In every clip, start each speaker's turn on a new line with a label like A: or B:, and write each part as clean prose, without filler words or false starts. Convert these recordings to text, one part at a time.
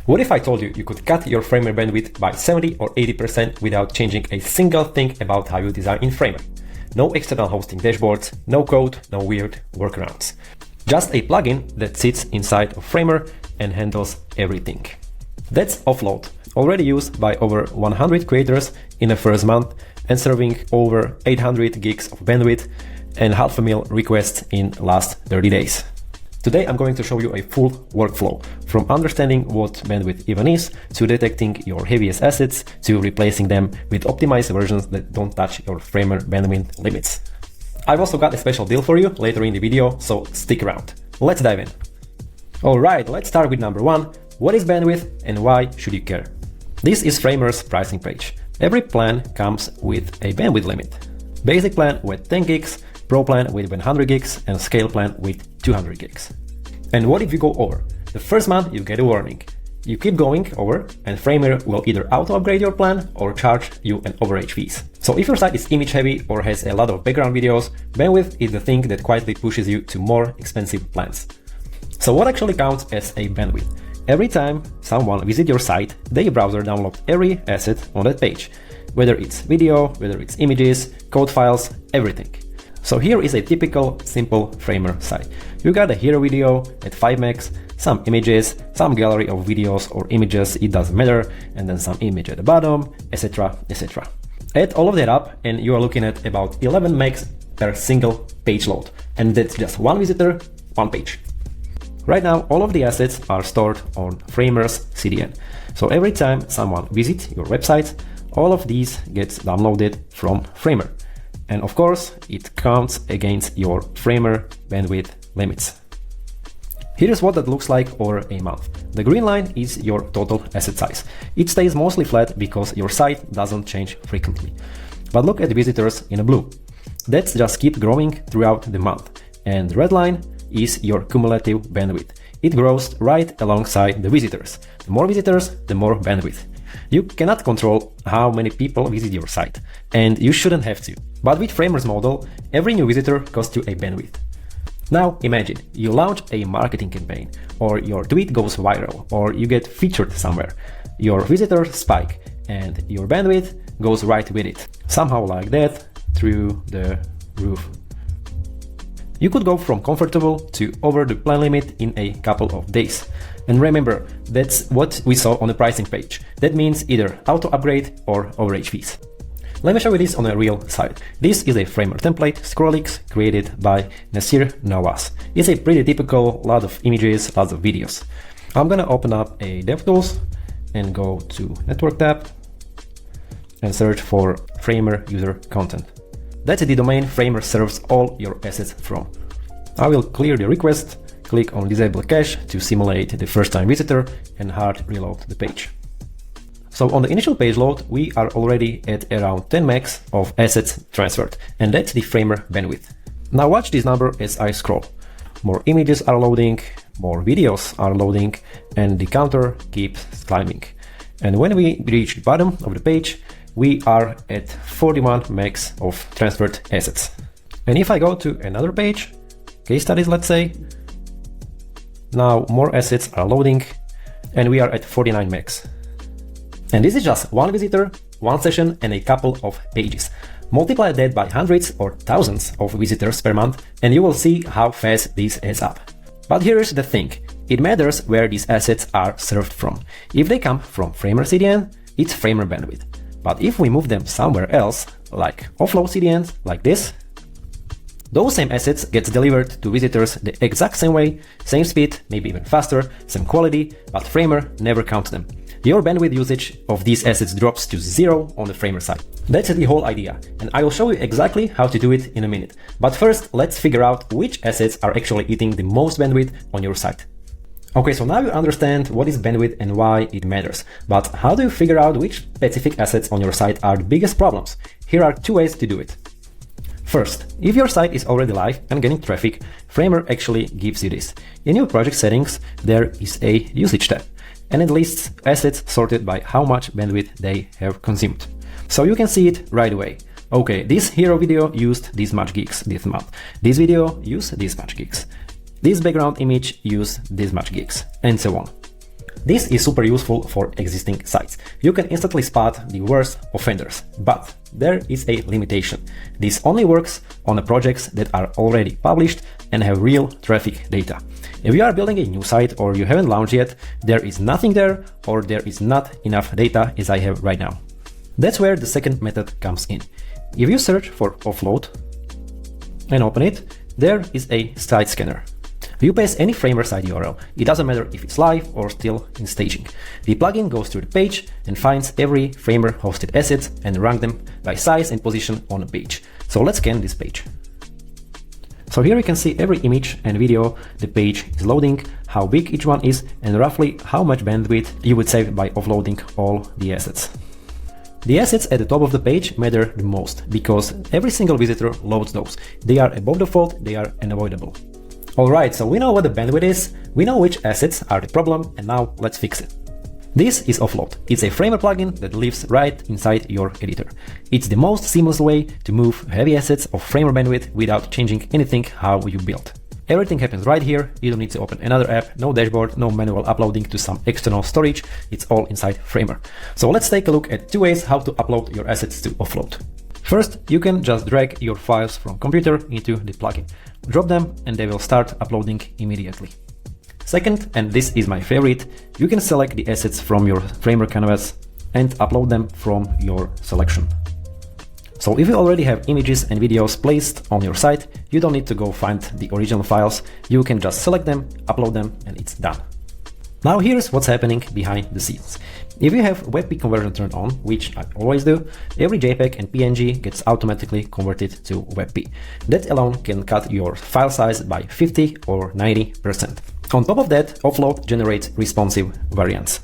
A: What if I told you you could cut your Framer bandwidth by 70 or 80% without changing a single thing about how you design in Framer? No external hosting dashboards, no code, no weird workarounds. Just a plugin that sits inside of Framer and handles everything. That's Offload, already used by over 100 creators in the first month and serving over 800 gigs of bandwidth and 500,000 requests in last 30 days. Today I'm going to show you a full workflow, from understanding what bandwidth even is, to detecting your heaviest assets, to replacing them with optimized versions that don't touch your Framer bandwidth limits. I've also got a special deal for you later in the video, so stick around. Let's dive in. Alright, let's start with number 1. What is bandwidth and why should you care? This is Framer's pricing page. Every plan comes with a bandwidth limit. Basic plan with 10 gigs, Pro plan with 100 gigs and Scale plan with 200 gigs. And what if you go over? The first month you get a warning. You keep going over and Framer will either auto-upgrade your plan or charge you an overage fees. So if your site is image heavy or has a lot of background videos, bandwidth is the thing that quietly pushes you to more expensive plans. So what actually counts as a bandwidth? Every time someone visits your site, their browser downloads every asset on that page. Whether it's video, whether it's images, code files, everything. So here is a typical simple Framer site. You got a hero video at 5 megs, some images, some gallery of videos or images, it doesn't matter, and then some image at the bottom, etc, etc. Add all of that up and you are looking at about 11 megs per single page load. And that's just one visitor, one page. Right now, all of the assets are stored on Framer's CDN. So every time someone visits your website, all of these gets downloaded from Framer. And of course, it counts against your Framer bandwidth limits. Here's what that looks like over a month. The green line is your total asset size. It stays mostly flat because your site doesn't change frequently. But look at the visitors in blue. That's just keep growing throughout the month. And the red line is your cumulative bandwidth. It grows right alongside the visitors. The more visitors, the more bandwidth. You cannot control how many people visit your site, and you shouldn't have to. But with Framer's model, every new visitor costs you a bandwidth. Now imagine you launch a marketing campaign, or your tweet goes viral, or you get featured somewhere. Your visitors spike, and your bandwidth goes right with it. Somehow like that, through the roof. You could go from comfortable to over the plan limit in a couple of days. And remember, that's what we saw on the pricing page. That means either auto upgrade or overage fees. Let me show you this on a real site. This is a Framer template, Scrollix, created by Nasir Nawaz. It's a pretty typical, lot of images, lots of videos. I'm gonna open up a DevTools and go to Network tab and search for Framer user content. That's the domain Framer serves all your assets from. I will clear the request, click on Disable Cache to simulate the first-time visitor and hard reload the page. So on the initial page load, we are already at around 10 megs of assets transferred, and that's the Framer bandwidth. Now watch this number as I scroll. More images are loading, more videos are loading, and the counter keeps climbing. And when we reach the bottom of the page, we are at 41 megs of transferred assets. And if I go to another page, case studies let's say, now more assets are loading and we are at 49 megs. And this is just one visitor, one session and a couple of pages. Multiply that by hundreds or thousands of visitors per month and you will see how fast this adds up. But here's the thing, it matters where these assets are served from. If they come from Framer CDN, it's Framer bandwidth. But if we move them somewhere else, like Offload CDNs, like this, those same assets get delivered to visitors the exact same way, same speed, maybe even faster, same quality, but Framer never counts them. Your bandwidth usage of these assets drops to 0 on the Framer side. That's the whole idea, and I will show you exactly how to do it in a minute. But first, let's figure out which assets are actually eating the most bandwidth on your site. Okay, so now you understand what is bandwidth and why it matters. But how do you figure out which specific assets on your site are the biggest problems? Here are 2 ways to do it. First, if your site is already live and getting traffic, Framer actually gives you this. In your project settings, there is a usage tab, and it lists assets sorted by how much bandwidth they have consumed. So you can see it right away. Okay, this hero video used this much gigs this month. This video used this much gigs. This background image used this much gigs, and so on. This is super useful for existing sites. You can instantly spot the worst offenders, but there is a limitation. This only works on the projects that are already published and have real traffic data. If you are building a new site or you haven't launched yet, there is nothing there or there is not enough data as I have right now. That's where the second method comes in. If you search for Offload and open it, there is a site scanner. You paste any Framer site URL, it doesn't matter if it's live or still in staging. The plugin goes through the page and finds every Framer hosted asset and rank them by size and position on the page. So let's scan this page. So here you can see every image and video the page is loading, how big each one is, and roughly how much bandwidth you would save by offloading all the assets. The assets at the top of the page matter the most, because every single visitor loads those. They are above default, they are unavoidable. Alright, so we know what the bandwidth is, we know which assets are the problem, and now let's fix it. This is Offload. It's a Framer plugin that lives right inside your editor. It's the most seamless way to move heavy assets of Framer bandwidth without changing anything how you build. Everything happens right here, you don't need to open another app, no dashboard, no manual uploading to some external storage, it's all inside Framer. So let's take a look at two ways how to upload your assets to Offload. First, you can just drag your files from computer into the plugin. Drop them and they will start uploading immediately. Second, and this is my favorite, you can select the assets from your Framer canvas and upload them from your selection. So if you already have images and videos placed on your site, you don't need to go find the original files, you can just select them, upload them, and it's done. Now here's what's happening behind the scenes. If you have WebP conversion turned on, which I always do, every JPEG and PNG gets automatically converted to WebP. That alone can cut your file size by 50 or 90%. On top of that, Offload generates responsive variants.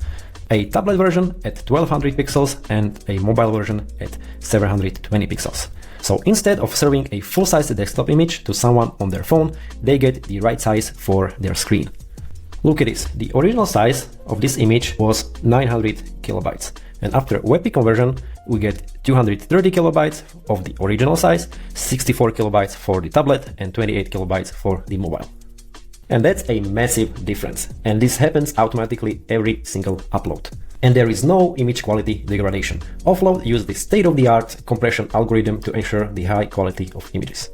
A: A tablet version at 1200 pixels and a mobile version at 720 pixels. So instead of serving a full-size desktop image to someone on their phone, they get the right size for their screen. Look at this, the original size of this image was 900 kilobytes, and after WebP conversion we get 230 kilobytes of the original size, 64 kilobytes for the tablet and 28 kilobytes for the mobile. And that's a massive difference, and this happens automatically every single upload. And there is no image quality degradation. Offload uses the state-of-the-art compression algorithm to ensure the high quality of images.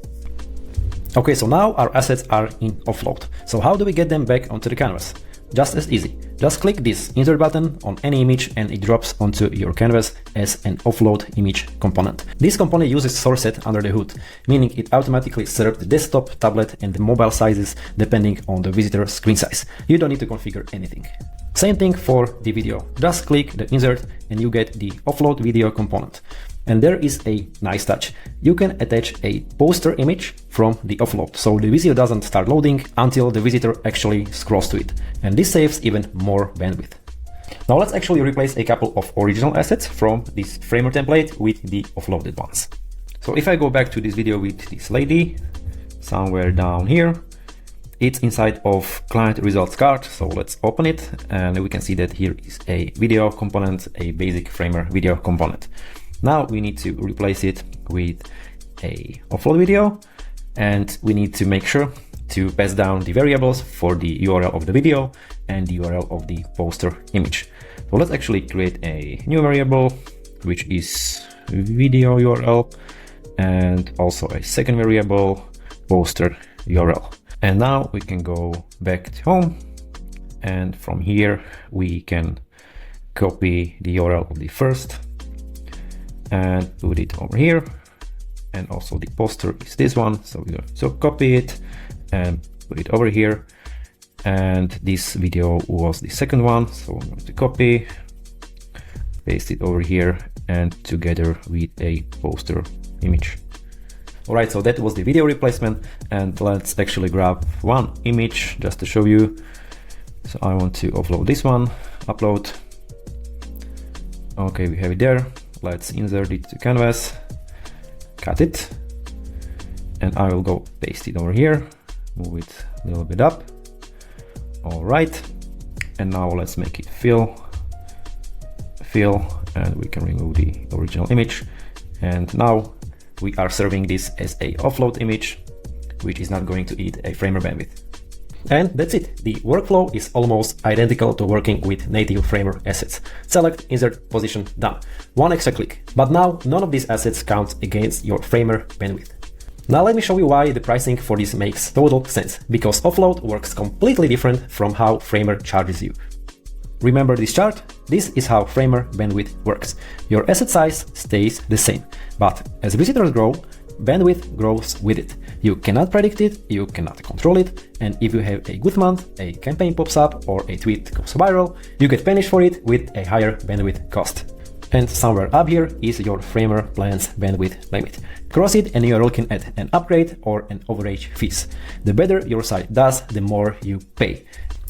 A: Okay, so now our assets are in Offload. So how do we get them back onto the canvas? Just as easy. Just click this insert button on any image and it drops onto your canvas as an offload image component. This component uses source set under the hood, meaning it automatically serves the desktop, tablet and the mobile sizes depending on the visitor's screen size. You don't need to configure anything. Same thing for the video. Just click the insert and you get the offload video component. And there is a nice touch. You can attach a poster image from the offload, so the video doesn't start loading until the visitor actually scrolls to it. And this saves even more bandwidth. Now let's actually replace a couple of original assets from this Framer template with the offloaded ones. So if I go back to this video with this lady, somewhere down here, it's inside of client results card. So let's open it and we can see that here is a video component, a basic Framer video component. Now we need to replace it with a offload video, and we need to make sure to pass down the variables for the URL of the video and the URL of the poster image. So let's actually create a new variable, which is video URL, and also a second variable, poster URL. And now we can go back to home, and from here we can copy the URL of the first and put it over here, and also the poster is this one, so we're going to copy it and put it over here, and this video was the second one, so I'm going to copy, paste it over here and together with a poster image. Alright, so that was the video replacement, and let's actually grab one image just to show you. So I want to offload this one, upload. Okay, we have it there. Let's insert it to canvas, cut it, and I will go paste it over here, move it a little bit up. All right, and now let's make it fill, and we can remove the original image. And now we are serving this as a offload image, which is not going to eat a Framer bandwidth. And that's it. The workflow is almost identical to working with native Framer assets. Select, insert, position, done. One extra click. But now none of these assets count against your Framer bandwidth. Now let me show you why the pricing for this makes total sense, because Offload works completely different from how Framer charges you. Remember this chart? This is how Framer bandwidth works. Your asset size stays the same, but as visitors grow, bandwidth grows with it. You cannot predict it, you cannot control it, and if you have a good month, a campaign pops up or a tweet goes viral, you get punished for it with a higher bandwidth cost. And somewhere up here is your Framer plan's bandwidth limit. Cross it and you are looking at an upgrade or an overage fees. The better your site does, the more you pay.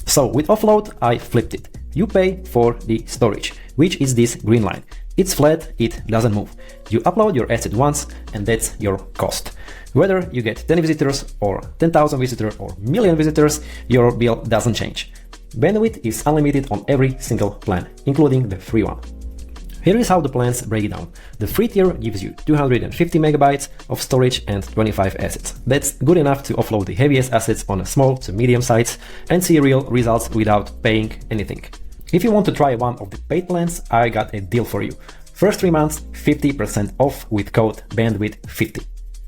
A: So with Offload, I flipped it. You pay for the storage, which is this green line. It's flat, it doesn't move. You upload your asset once and that's your cost. Whether you get 10 visitors or 10,000 visitors or million visitors, your bill doesn't change. Bandwidth is unlimited on every single plan, including the free one. Here is how the plans break down. The free tier gives you 250 megabytes of storage and 25 assets. That's good enough to offload the heaviest assets on a small to medium sites and see real results without paying anything. If you want to try one of the paid plans, I got a deal for you. First 3 months, 50% off with code bandwidth50.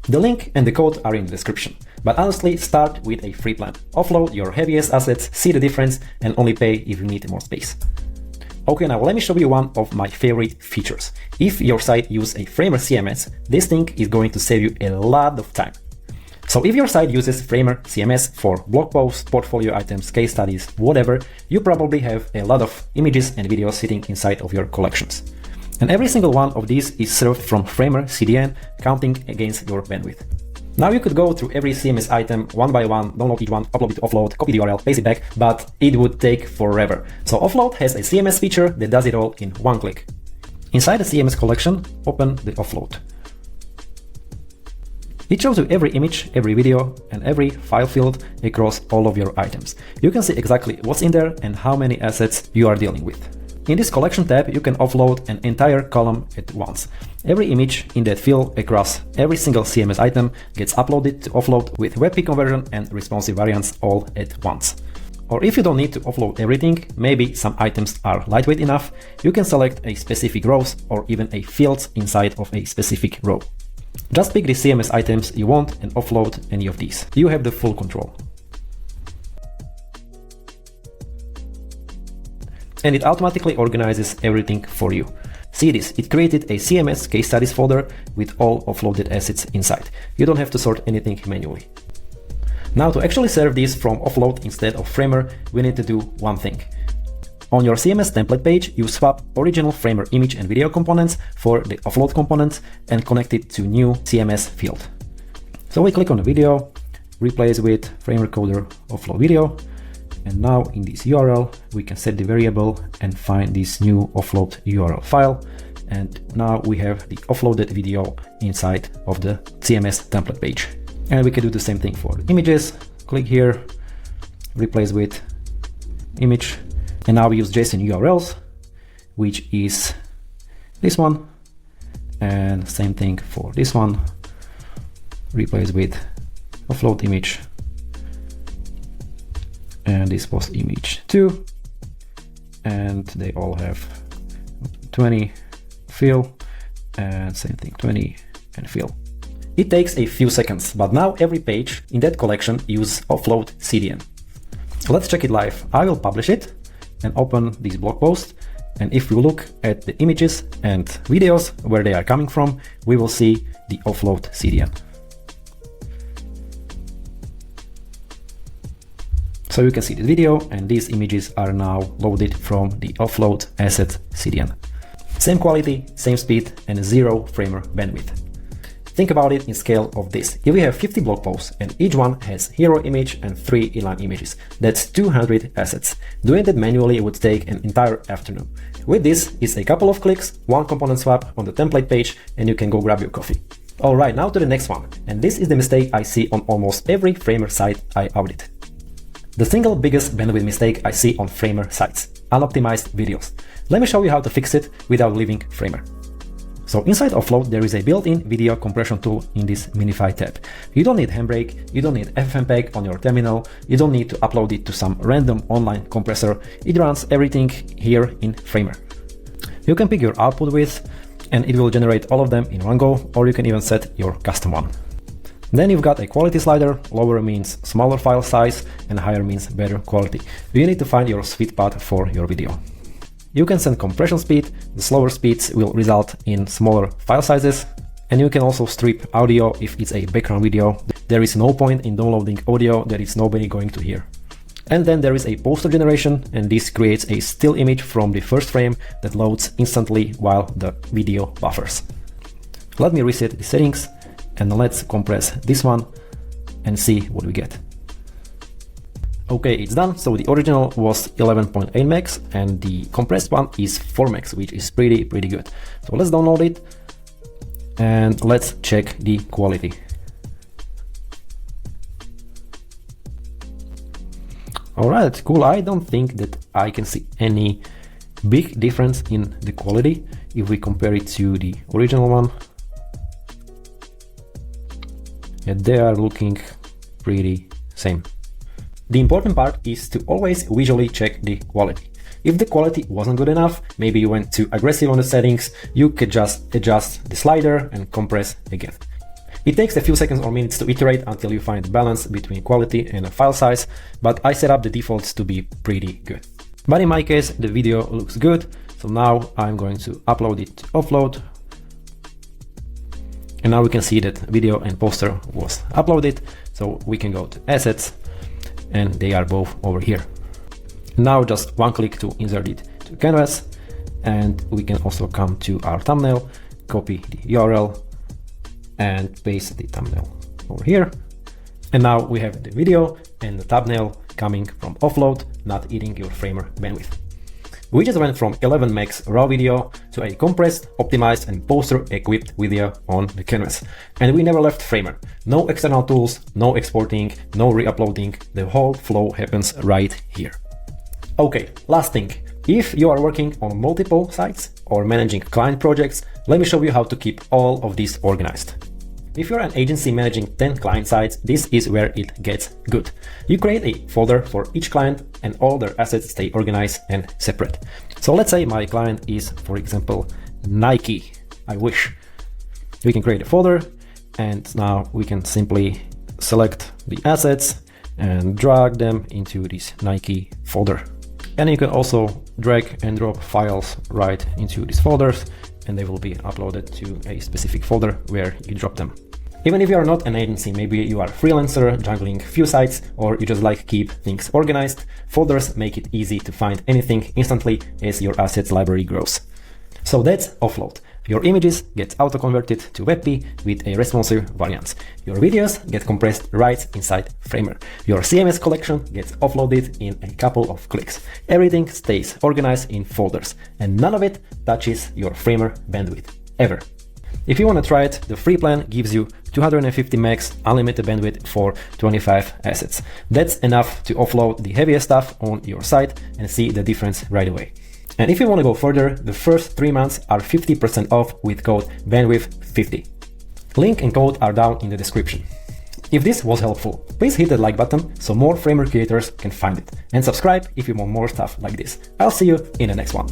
A: The link and the code are in the description. But honestly, start with a free plan. Offload your heaviest assets, see the difference, and only pay if you need more space. Okay, now let me show you one of my favorite features. If your site uses a Framer CMS, this thing is going to save you a lot of time. So if your site uses Framer CMS for blog posts, portfolio items, case studies, whatever, you probably have a lot of images and videos sitting inside of your collections. And every single one of these is served from Framer CDN, counting against your bandwidth. Now you could go through every CMS item one by one, download each one, upload it to Offload, copy the URL, paste it back, but it would take forever. So Offload has a CMS feature that does it all in one click. Inside the CMS collection, open the Offload. It shows you every image, every video, and every file field across all of your items. You can see exactly what's in there and how many assets you are dealing with. In this collection tab, you can offload an entire column at once. Every image in that field across every single CMS item gets uploaded to Offload with WebP conversion and responsive variants all at once. Or if you don't need to offload everything, maybe some items are lightweight enough, you can select a specific rows or even a fields inside of a specific row. Just pick the CMS items you want and offload any of these. You have the full control. And it automatically organizes everything for you. See this, it created a CMS case studies folder with all offloaded assets inside. You don't have to sort anything manually. Now to actually serve these from Offload instead of Framer, we need to do one thing. On your CMS template page, you swap original Framer image and video components for the Offload components and connect it to new CMS field. So we click on the video, replace with Framer coder Offload video, and now in this URL, we can set the variable and find this new Offload URL file. And now we have the offloaded video inside of the CMS template page. And we can do the same thing for the images. Click here, replace with image. And now we use JSON URLs, which is this one. And same thing for this one. Replace with offload image. And this was image 2. And they all have 20 fill. And same thing, 20 and fill. It takes a few seconds, but now every page in that collection uses Offload CDN. Let's check it live. I will publish it and open this blog post. And if we look at the images and videos where they are coming from, we will see the Offload CDN. So you can see the video and these images are now loaded from the Offload asset CDN. Same quality, same speed, and 0 Framer bandwidth. Think about it in scale of this. If we have 50 blog posts and each one has hero image and 3 inline images, that's 200 assets. Doing that manually would take an entire afternoon. With this, it's a couple of clicks, one component swap on the template page, and you can go grab your coffee. Alright, now to the next one. And this is the mistake I see on almost every Framer site I audit. The single biggest bandwidth mistake I see on Framer sites: unoptimized videos. Let me show you how to fix it without leaving Framer. So inside Offload, there is a built-in video compression tool in this Minify tab. You don't need Handbrake, you don't need FFmpeg on your terminal, you don't need to upload it to some random online compressor. It runs everything here in Framer. You can pick your output width and it will generate all of them in one go, or you can even set your custom one. Then you've got a quality slider. Lower means smaller file size and higher means better quality. You need to find your sweet spot for your video. You can set compression speed. The slower speeds will result in smaller file sizes. And you can also strip audio if it's a background video. There is no point in downloading audio that is nobody going to hear. And then there is a poster generation, and this creates a still image from the first frame that loads instantly while the video buffers. Let me reset the settings and let's compress this one and see what we get. Okay, it's done. So the original was 11.8 megs and the compressed one is 4 megs, which is pretty good. So let's download it and let's check the quality. Alright, cool. I don't think that I can see any big difference in the quality if we compare it to the original one. Yeah, they are looking pretty same. The important part is to always visually check the quality. If the quality wasn't good enough, maybe you went too aggressive on the settings, you could just adjust the slider and compress again. It takes a few seconds or minutes to iterate until you find the balance between quality and file size, but I set up the defaults to be pretty good. But in my case, the video looks good, so now I'm going to upload it to Offload. And now we can see that video and poster was uploaded, so we can go to Assets, and they are both over here. Now just one click to insert it to canvas, and we can also come to our thumbnail, copy the URL and paste the thumbnail over here. And now we have the video and the thumbnail coming from Offload, not eating your Framer bandwidth. We just went from 11 megs raw video to a compressed, optimized and poster equipped video on the canvas. And we never left Framer. No external tools, no exporting, no re-uploading. The whole flow happens right here. Okay, last thing. If you are working on multiple sites or managing client projects, let me show you how to keep all of this organized. If you're an agency managing 10 client sites, this is where it gets good. You create a folder for each client and all their assets stay organized and separate. So let's say my client is, for example, Nike. I wish. We can create a folder and now we can simply select the assets and drag them into this Nike folder. And you can also drag and drop files right into these folders and they will be uploaded to a specific folder where you drop them. Even if you are not an agency, maybe you are a freelancer juggling few sites, or you just like keep things organized, folders make it easy to find anything instantly as your assets library grows. So that's Offload. Your images get auto-converted to WebP with a responsive variant. Your videos get compressed right inside Framer. Your CMS collection gets offloaded in a couple of clicks. Everything stays organized in folders, and none of it touches your Framer bandwidth, ever. If you want to try it, the free plan gives you 250 megs unlimited bandwidth for 25 assets. That's enough to offload the heaviest stuff on your site and see the difference right away. And if you want to go further, the first 3 months are 50% off with code bandwidth50. Link and code are down in the description. If this was helpful, please hit the like button so more Framer creators can find it, and subscribe if you want more stuff like this. I'll see you in the next one.